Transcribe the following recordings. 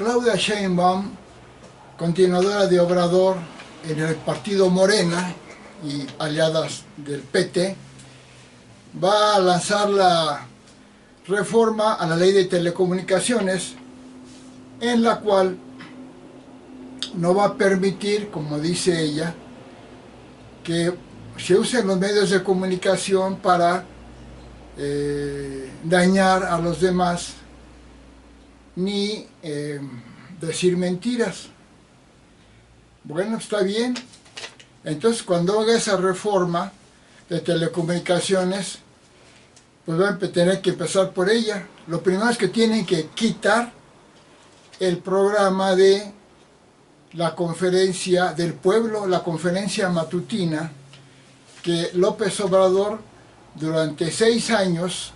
Claudia Sheinbaum, continuadora de Obrador en el partido Morena y aliadas del PT, va a lanzar la reforma a la ley de telecomunicaciones, en la cual no va a permitir, como dice ella, que se usen los medios de comunicación para dañar a los demás, ni decir mentiras. Bueno, está bien. Entonces, cuando haga esa reforma de telecomunicaciones, pues van a tener que empezar por ella. Lo primero es que tienen que quitar el programa de la conferencia del pueblo, la conferencia matutina, que López Obrador durante 6 años,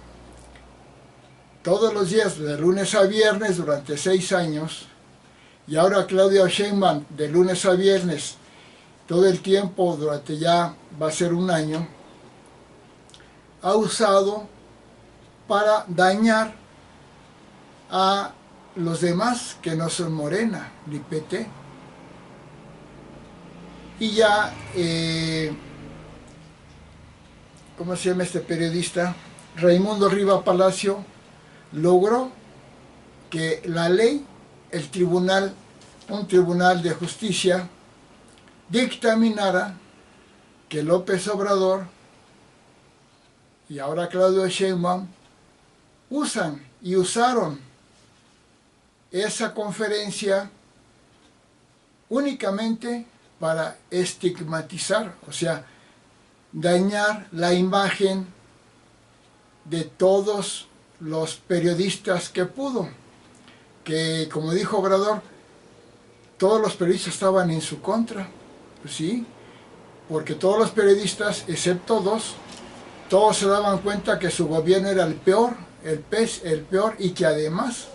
todos los días, de lunes a viernes, durante 6 años, y ahora Claudia Sheinbaum, de lunes a viernes, todo el tiempo, durante ya va a ser 1 año, ha usado para dañar a los demás que no son Morena ni PT. Y ya, ¿cómo se llama este periodista? Raimundo Riva Palacio logró que la ley, un tribunal de justicia, dictaminara que López Obrador y ahora Claudia Sheinbaum usaron esa conferencia únicamente para estigmatizar, o sea, dañar la imagen de todos los periodistas que pudo, que como dijo Obrador, todos los periodistas estaban en su contra, pues sí, porque todos los periodistas, excepto 2, todos se daban cuenta que su gobierno era el peor, el peor, y que además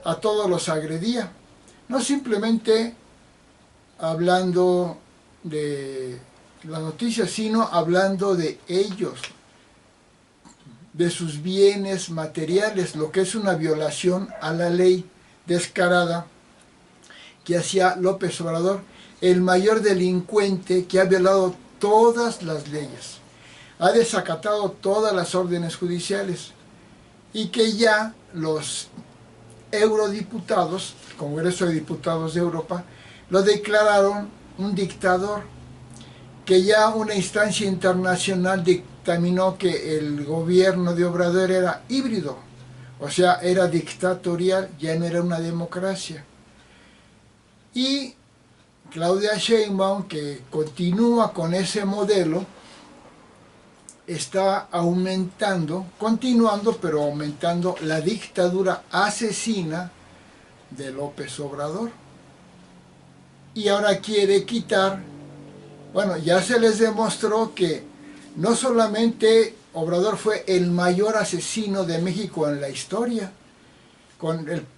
a todos los agredía, no simplemente hablando de las noticias, sino hablando de ellos, de sus bienes materiales, lo que es una violación a la ley descarada que hacía López Obrador, el mayor delincuente que ha violado todas las leyes, ha desacatado todas las órdenes judiciales, y que ya los eurodiputados, Congreso de Diputados de Europa, lo declararon un dictador, que ya una instancia internacional dictaminó que el gobierno de Obrador era híbrido, o sea, era dictatorial, ya no era una democracia. Y Claudia Sheinbaum, que continúa con ese modelo, está continuando, pero aumentando la dictadura asesina de López Obrador. Y ahora quiere quitar, bueno, ya se les demostró que no solamente Obrador fue el mayor asesino de México en la historia,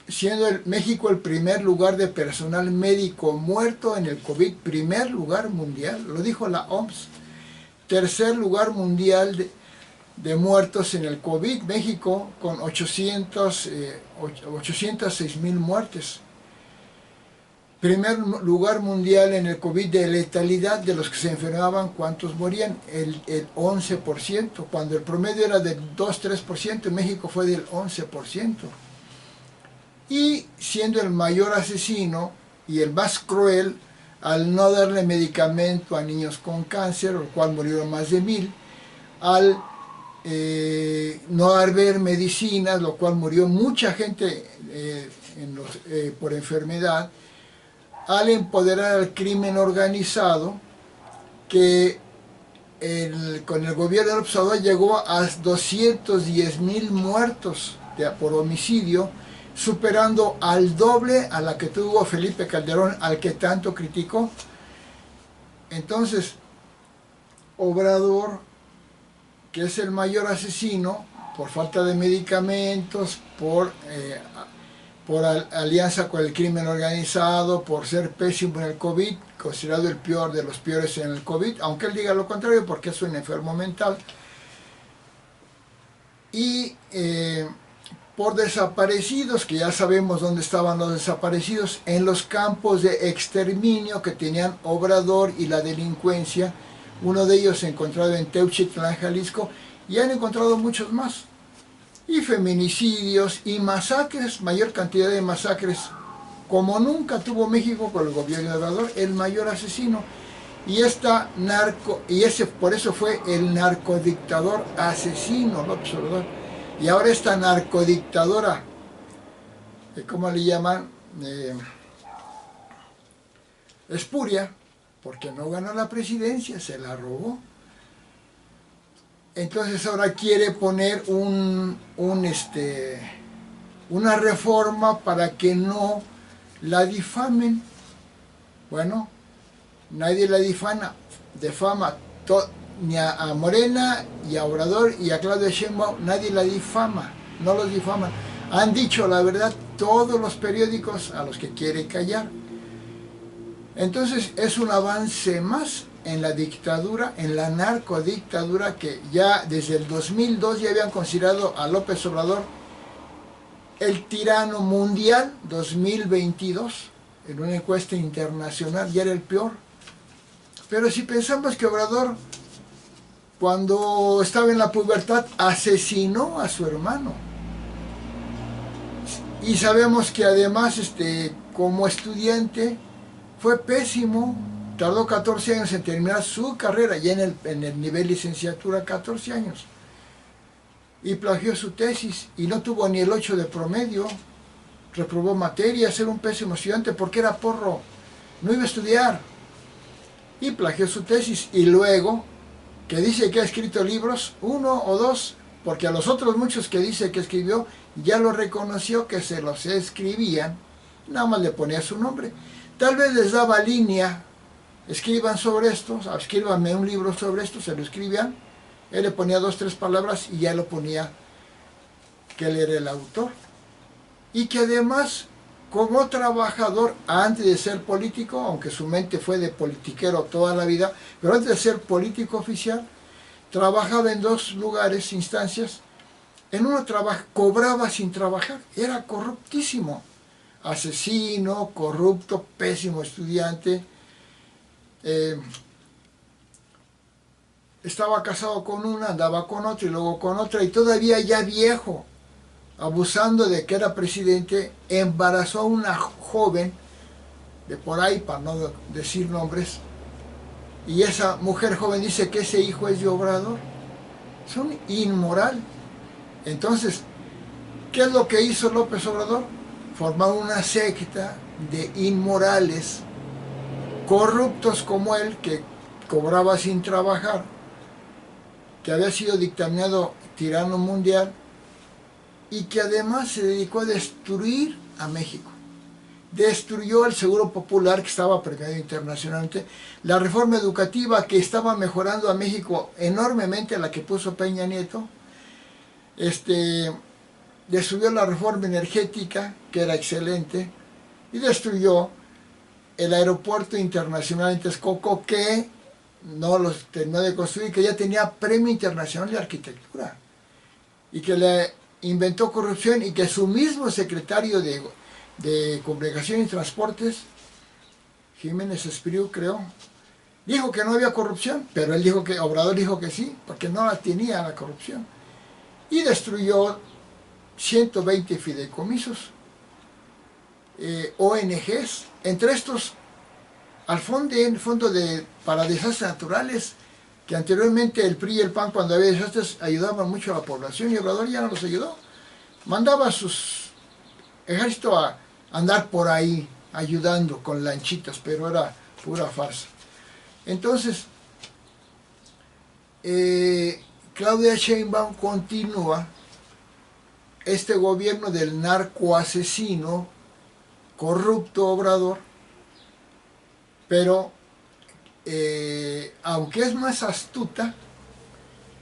siendo México el primer lugar de personal médico muerto en el COVID, primer lugar mundial, lo dijo la OMS, tercer lugar mundial de muertos en el COVID, México con 806,000 muertes. Primer lugar mundial en el COVID de letalidad, de los que se enfermaban, ¿cuántos morían? El 11%, cuando el promedio era del 2-3%, en México fue del 11%. Y siendo el mayor asesino y el más cruel, al no darle medicamento a niños con cáncer, lo cual murieron más de 1,000, al no haber medicinas, lo cual murió mucha gente por enfermedad, al empoderar al crimen organizado, que con el gobierno de López Obrador llegó a 210,000 muertos por homicidio, superando al doble a la que tuvo Felipe Calderón, al que tanto criticó. Entonces, Obrador, que es el mayor asesino, por falta de medicamentos, por alianza con el crimen organizado, por ser pésimo en el COVID, considerado el peor de los peores en el COVID, aunque él diga lo contrario porque es un enfermo mental, y por desaparecidos, que ya sabemos dónde estaban los desaparecidos, en los campos de exterminio que tenían Obrador y la delincuencia. Uno de ellos se encontrado en Teuchitlán, Jalisco, y han encontrado muchos más. Y feminicidios y masacres, mayor cantidad de masacres, como nunca tuvo México con el gobierno de Obrador, el mayor asesino. Y por eso fue el narcodictador asesino López Obrador. Y ahora esta narcodictadora, ¿cómo le llaman? Espuria, porque no ganó la presidencia, se la robó. Entonces ahora quiere poner una reforma para que no la difamen. Bueno, nadie la difama ni a Morena y a Obrador y a Claudia Sheinbaum, nadie la difama, no los difaman. Han dicho la verdad todos los periódicos a los que quiere callar. Entonces es un avance más en la dictadura, en la narcodictadura, que ya desde el 2002 ya habían considerado a López Obrador el tirano mundial. 2022, en una encuesta internacional, ya era el peor. Pero si pensamos que Obrador, cuando estaba en la pubertad, asesinó a su hermano, y sabemos que además como estudiante fue pésimo, tardó 14 años en terminar su carrera, ya en el nivel licenciatura, 14 años, y plagió su tesis, y no tuvo ni el 8 de promedio, reprobó materias, era un pésimo estudiante porque era porro, no iba a estudiar, y plagió su tesis. Y luego, que dice que ha escrito libros, 1 o 2, porque a los otros muchos que dice que escribió, ya lo reconoció que se los escribían, nada más le ponía su nombre. Tal vez les daba línea, escriban sobre esto, escríbanme un libro sobre esto, se lo escribían, él le ponía 2 o 3 palabras y ya lo ponía que él era el autor. Y que además, como trabajador, antes de ser político, aunque su mente fue de politiquero toda la vida, pero antes de ser político oficial, trabajaba en 2 lugares, instancias. En uno cobraba sin trabajar, era corruptísimo, asesino, corrupto, pésimo estudiante. Estaba casado con una, andaba con otra y luego con otra, y todavía ya viejo, abusando de que era presidente, embarazó a una joven de por ahí, para no decir nombres, y esa mujer joven dice que ese hijo es de Obrador. Es un inmoral. Entonces, ¿qué es lo que hizo López Obrador? Formar una secta de inmorales, corruptos como él, que cobraba sin trabajar, que había sido dictaminado tirano mundial, y que además se dedicó a destruir a México. Destruyó el Seguro Popular, que estaba premiado internacionalmente, la reforma educativa, que estaba mejorando a México enormemente, la que puso Peña Nieto. Destruyó la reforma energética, que era excelente, y destruyó el aeropuerto internacional en Texcoco, que no los terminó de construir, que ya tenía premio internacional de arquitectura, y que le inventó corrupción, y que su mismo secretario de Comunicación y Transportes, Jiménez Espriu, creo, dijo que no había corrupción, pero él dijo que, Obrador dijo que sí, porque no la tenía la corrupción. Y destruyó 120 fideicomisos, ONGs, entre estos al fondo para desastres naturales, que anteriormente el PRI y el PAN, cuando había desastres, ayudaban mucho a la población, y Obrador ya no los ayudó. Mandaba a sus ejércitos a andar por ahí ayudando con lanchitas, pero era pura farsa. Entonces, Claudia Sheinbaum continúa este gobierno del narcoasesino, corrupto Obrador, pero aunque es más astuta,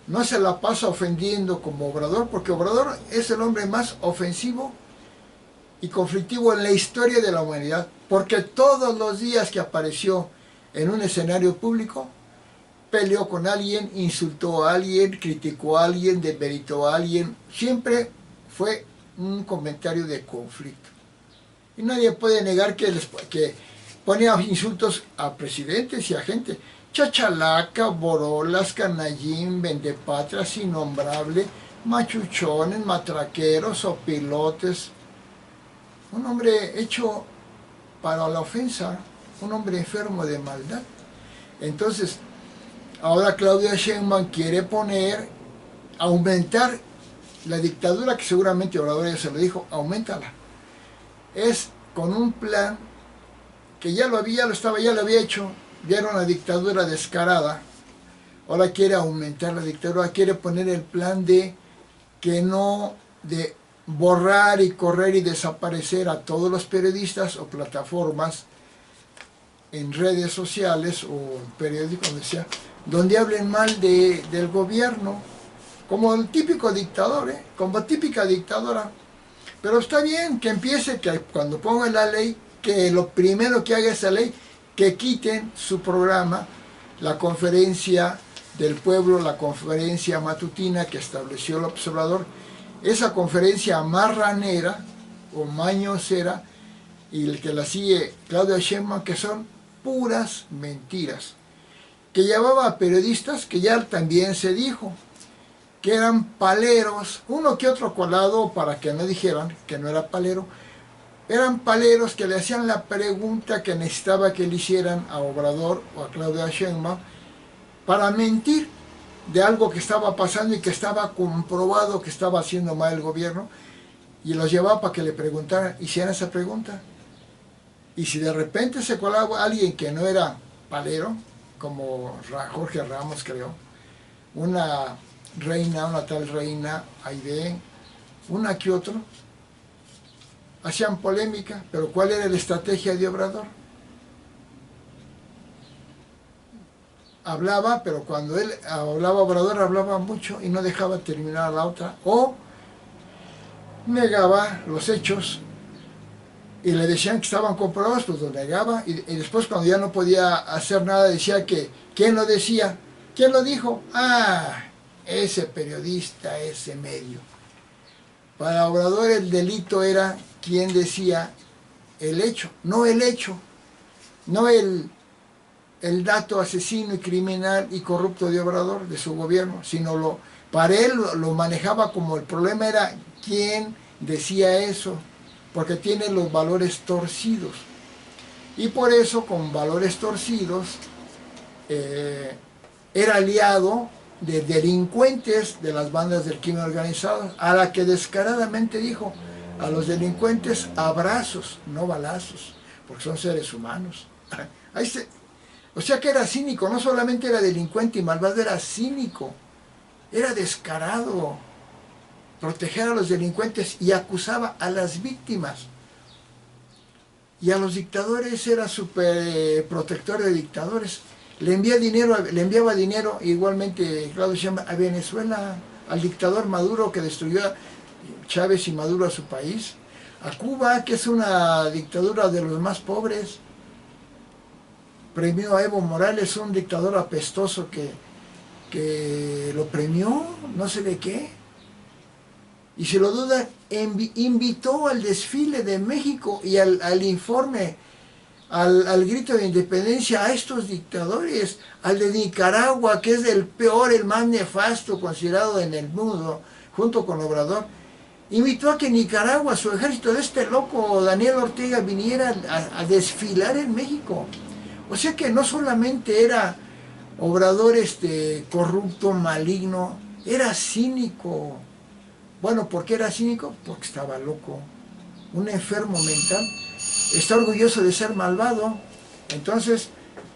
no se la pasa ofendiendo como Obrador, porque Obrador es el hombre más ofensivo y conflictivo en la historia de la humanidad, porque todos los días que apareció en un escenario público, peleó con alguien, insultó a alguien, criticó a alguien, demeritó a alguien, siempre fue un comentario de conflicto. Y nadie puede negar que ponía insultos a presidentes y a gente. Chachalaca, borolas, canallín, vendepatrias, innombrable, machuchones, matraqueros, opilotes. Un hombre hecho para la ofensa, un hombre enfermo de maldad. Entonces, ahora Claudia Sheinbaum quiere aumentar la dictadura, que seguramente Obrador ya se lo dijo, auméntala. Es con un plan que ya lo había hecho, ya era una dictadura descarada. Ahora quiere aumentar la dictadura, quiere poner el plan de borrar y correr y desaparecer a todos los periodistas o plataformas en redes sociales o periódicos, donde hablen mal del gobierno, como el típico dictador, como típica dictadora. Pero está bien que empiece, que cuando ponga la ley, que lo primero que haga esa ley, que quiten su programa, la conferencia del pueblo, la conferencia matutina que estableció el observador, esa conferencia marranera o mañosera, y el que la sigue Claudia Sheinbaum, que son puras mentiras, que llevaba a periodistas que ya también se dijo que eran paleros, uno que otro colado para que no dijeran que no era palero, eran paleros que le hacían la pregunta que necesitaba que le hicieran a Obrador o a Claudia Sheinbaum para mentir de algo que estaba pasando y que estaba comprobado que estaba haciendo mal el gobierno, y los llevaba para que le preguntaran, hicieran esa pregunta. Y si de repente se colaba alguien que no era palero, como Jorge Ramos, creo, una tal reina Aide, una que otro, hacían polémica. Pero ¿cuál era la estrategia de Obrador? Hablaba, pero cuando él hablaba, Obrador hablaba mucho y no dejaba terminar a la otra, o negaba los hechos y le decían que estaban comprobados, pues los negaba, y después cuando ya no podía hacer nada decía que, ¿quién lo decía? ¿Quién lo dijo? Ah, ese periodista, ese medio. Para Obrador el delito era quien decía el hecho, no el dato asesino y criminal y corrupto de Obrador, de su gobierno, sino para él lo manejaba como el problema era quién decía eso, porque tiene los valores torcidos. Y por eso, con valores torcidos, era aliado de delincuentes de las bandas del crimen organizado, a la que descaradamente dijo, a los delincuentes abrazos, no balazos, porque son seres humanos. O sea que era cínico, no solamente era delincuente y malvado, era cínico, era descarado, proteger a los delincuentes, y acusaba a las víctimas. Y a los dictadores era súper protector de dictadores. Le enviaba dinero igualmente Claudio Sheinbaum a Venezuela, al dictador Maduro que destruyó a Chávez y Maduro a su país, a Cuba, que es una dictadura de los más pobres. Premió a Evo Morales, un dictador apestoso que lo premió, no sé de qué. Y si lo dudan, invitó al desfile de México y al informe, al grito de independencia a estos dictadores, al de Nicaragua, que es el peor, el más nefasto considerado en el mundo, junto con Obrador. Invitó a que Nicaragua, su ejército de este loco Daniel Ortega, viniera a desfilar en México. O sea que no solamente era Obrador corrupto, maligno, era cínico. Bueno, ¿por qué era cínico? Porque estaba loco, un enfermo mental. Está orgulloso de ser malvado. Entonces,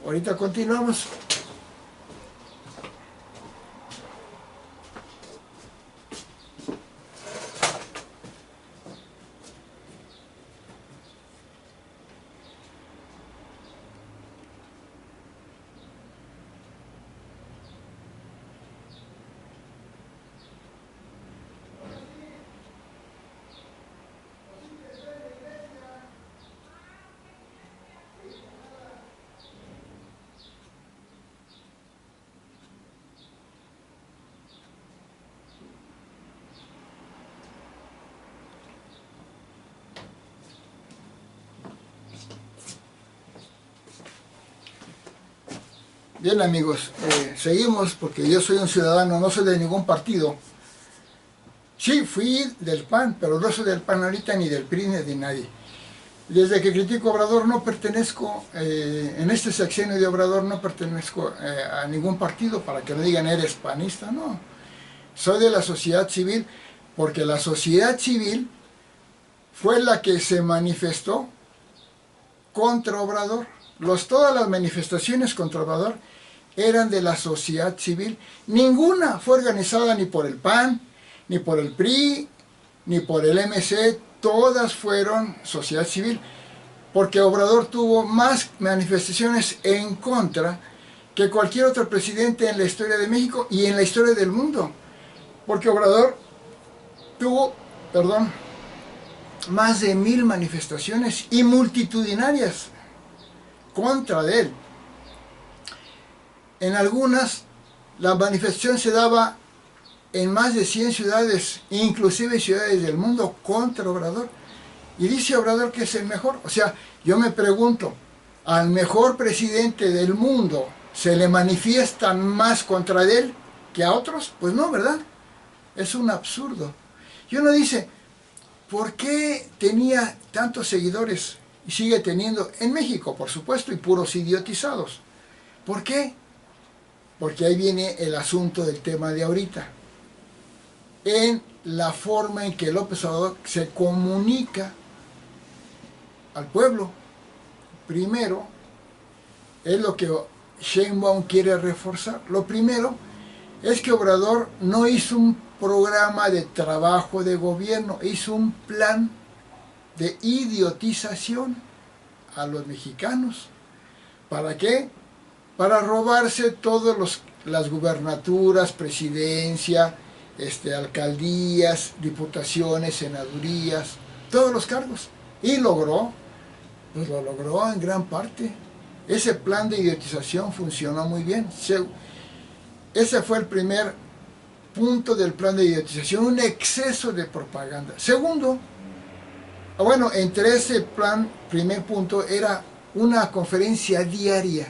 ahorita continuamos. Bien, amigos, seguimos porque yo soy un ciudadano, no soy de ningún partido. Sí, fui del PAN, pero no soy del PAN ahorita, ni del PRI, ni de nadie. Desde que critico a Obrador no pertenezco, en este sexenio de Obrador no pertenezco a ningún partido para que me digan eres panista, no. Soy de la sociedad civil porque la sociedad civil fue la que se manifestó contra Obrador. Todas las manifestaciones contra Obrador eran de la sociedad civil. Ninguna fue organizada ni por el PAN, ni por el PRI, ni por el MC. Todas fueron sociedad civil, porque Obrador tuvo más manifestaciones en contra que cualquier otro presidente en la historia de México y en la historia del mundo. Porque Obrador tuvo, más de 1000 manifestaciones y multitudinarias contra de él. En algunas, la manifestación se daba en más de 100 ciudades, inclusive ciudades del mundo, contra Obrador. Y dice Obrador que es el mejor. O sea, yo me pregunto, ¿al mejor presidente del mundo se le manifiestan más contra él que a otros? Pues no, ¿verdad? Es un absurdo. Y uno dice, ¿por qué tenía tantos seguidores? Y sigue teniendo en México, por supuesto, y puros idiotizados. ¿Por qué? Porque ahí viene el asunto del tema de ahorita. En la forma en que López Obrador se comunica al pueblo. Primero, es lo que Sheinbaum quiere reforzar. Lo primero es que Obrador no hizo un programa de trabajo de gobierno, hizo un plan de idiotización a los mexicanos. ¿Para qué? Para robarse todas las gubernaturas, presidencia, alcaldías, diputaciones, senadurías, todos los cargos. Y logró, pues lo logró en gran parte. Ese plan de idiotización funcionó muy bien. Ese fue el primer punto del plan de idiotización, un exceso de propaganda. Segundo, bueno, entre ese plan, primer punto, era una conferencia diaria,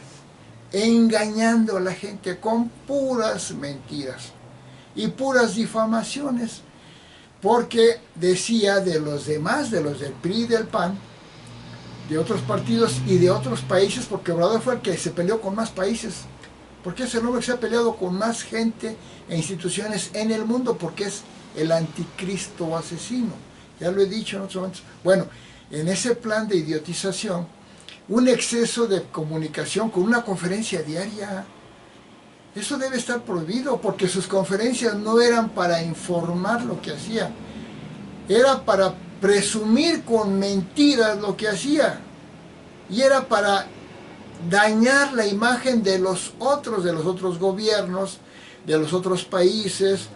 engañando a la gente con puras mentiras y puras difamaciones, porque decía de los demás, de los del PRI y del PAN, de otros partidos y de otros países, porque Obrador fue el que se peleó con más países, porque es el hombre que se ha peleado con más gente e instituciones en el mundo, porque es el anticristo asesino. Ya lo he dicho en otros momentos. Bueno, en ese plan de idiotización, un exceso de comunicación con una conferencia diaria, eso debe estar prohibido, porque sus conferencias no eran para informar lo que hacía, era para presumir con mentiras lo que hacía, y era para dañar la imagen de los otros gobiernos, de los otros países,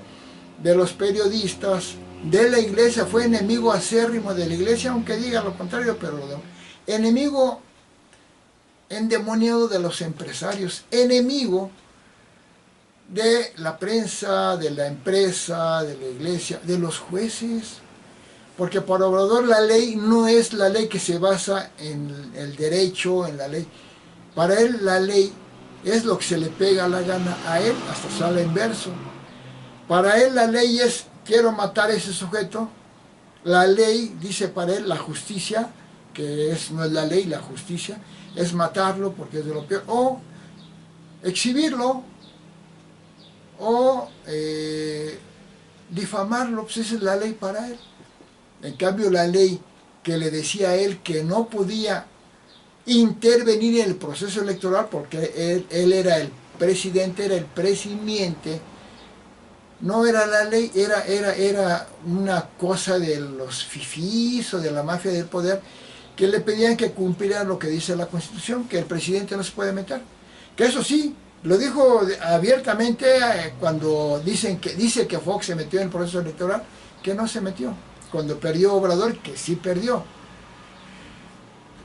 de los periodistas, de la iglesia. Fue enemigo acérrimo de la iglesia, aunque diga lo contrario, pero enemigo endemoniado de los empresarios, enemigo de la prensa, de la empresa, de la iglesia, de los jueces. Porque para Obrador la ley no es la ley que se basa en el derecho, en la ley. Para él la ley es lo que se le pega la gana a él, hasta sale en verso. Para él la ley es, quiero matar a ese sujeto. La ley, dice para él, la justicia, que no es la ley, la justicia, es matarlo porque es de lo peor. O exhibirlo, o difamarlo, pues esa es la ley para él. En cambio, la ley que le decía a él que no podía intervenir en el proceso electoral porque él era el presidente, era el presimiente, no era la ley, era una cosa de los fifís o de la mafia del poder, que le pedían que cumpliera lo que dice la Constitución, que el presidente no se puede meter. Que eso sí, lo dijo abiertamente cuando dice que Fox se metió en el proceso electoral, que no se metió. Cuando perdió Obrador, que sí perdió.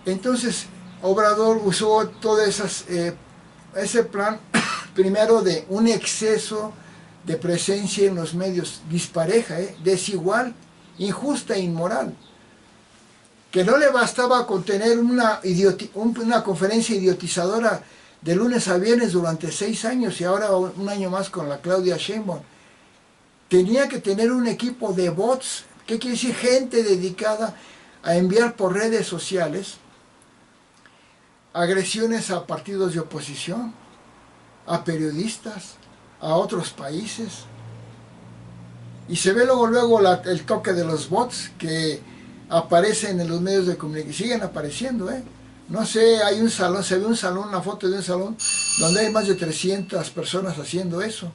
Entonces, Obrador usó todas ese plan, primero de un exceso de presencia en los medios, dispareja, desigual, injusta e inmoral, que no le bastaba con tener una conferencia idiotizadora de lunes a viernes durante 6 años y ahora un año más con la Claudia Sheinbaum. Tenía que tener un equipo de bots, ¿qué quiere decir? Gente dedicada a enviar por redes sociales agresiones a partidos de oposición, a periodistas, a otros países. Y se ve luego el toque de los bots que aparecen en los medios de comunicación, siguen apareciendo, No sé, hay un salón, se ve un salón, una foto de un salón donde hay más de 300 personas haciendo eso.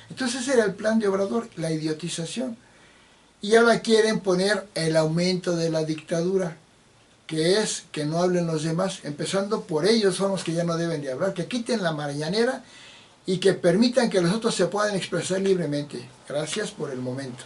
Entonces ese era el plan de Obrador, la idiotización. Y ahora quieren poner el aumento de la dictadura, que es que no hablen los demás, empezando por ellos, son los que ya no deben de hablar, que quiten la mañanera y que permitan que los otros se puedan expresar libremente. Gracias por el momento.